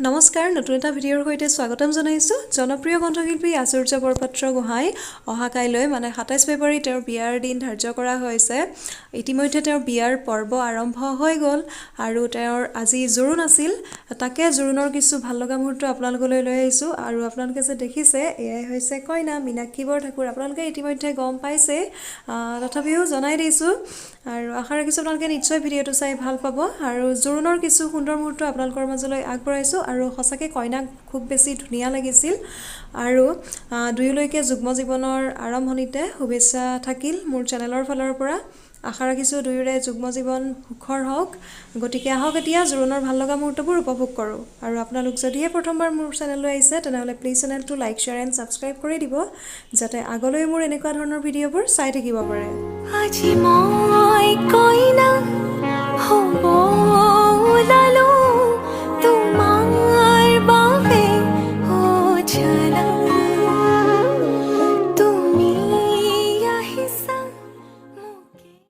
নমস্কাৰ নতুন এটা ভিডিঅ'ৰ সৈতে স্বাগতম জনাইছো জনপ্ৰিয় কণ্ঠশিল্পী আচাৰ্য বৰপাত্ৰ গোহাঁই অহা কাইলৈ মানে 27 ফেব্ৰুৱাৰী তেওঁৰ বিয়াৰ দিন ধাৰ্য কৰা হৈছে ইতিমধ্যে তেওঁৰ বিয়াৰ পৰ্ব আৰম্ভ হৈ গ'ল আৰু তেওঁৰ আজি জোৰোণ আছিল তাকে জোৰোণৰ কিছু ভাল লগা মুহূৰ্ত আপোনালোকলৈ লৈ আহিছো আৰু আপোনালোকে যে দেখিছে এয়াই হৈছে কইনা মীনাক্ষী বৰঠাকুৰ আপোনালোকে ইতিমধ্যে গম পাইছে তথাপিও জনাই দিছো আৰু আশা ৰাখিছো আপোনালোকে নিশ্চয় ভিডিঅ'টো চাই ভাল পাব আৰু জোৰোণৰ কিছু সুন্দৰ মুহূৰ্ত আপোনালোকৰ মাজলৈ আগবঢ়াইছো আৰু সঁচাকৈ কইনাক খুব বেছি ধুনীয়া লাগিছিল আৰু দুয়োলৈকে যুগ্ম জীৱনৰ আৰম্ভণিতে শুভেচ্ছা থাকিল মোৰ চেনেলৰ ফালৰ পৰা আশা ৰাখিছো দুয়োৰে যুগ্ম জীৱন সুখৰ হওক গতিকে আহক এতিয়া জোৰোণৰ ভাল লগা মুহূৰ্তবোৰ উপভোগ কৰোঁ আৰু আপোনালোক যদিহে প্ৰথমবাৰ মোৰ চেনেললৈ আহিছে তেনেহ'লে প্লিজ চেনেলটো লাইক শ্বেয়াৰ এণ্ড ছাবস্ক্ৰাইব কৰি দিব যাতে আগলৈ মোৰ এনেকুৱা ধৰণৰ ভিডিঅ'বোৰ চাই থাকিব পাৰে আজি মই কইনা হ'ব ওলালো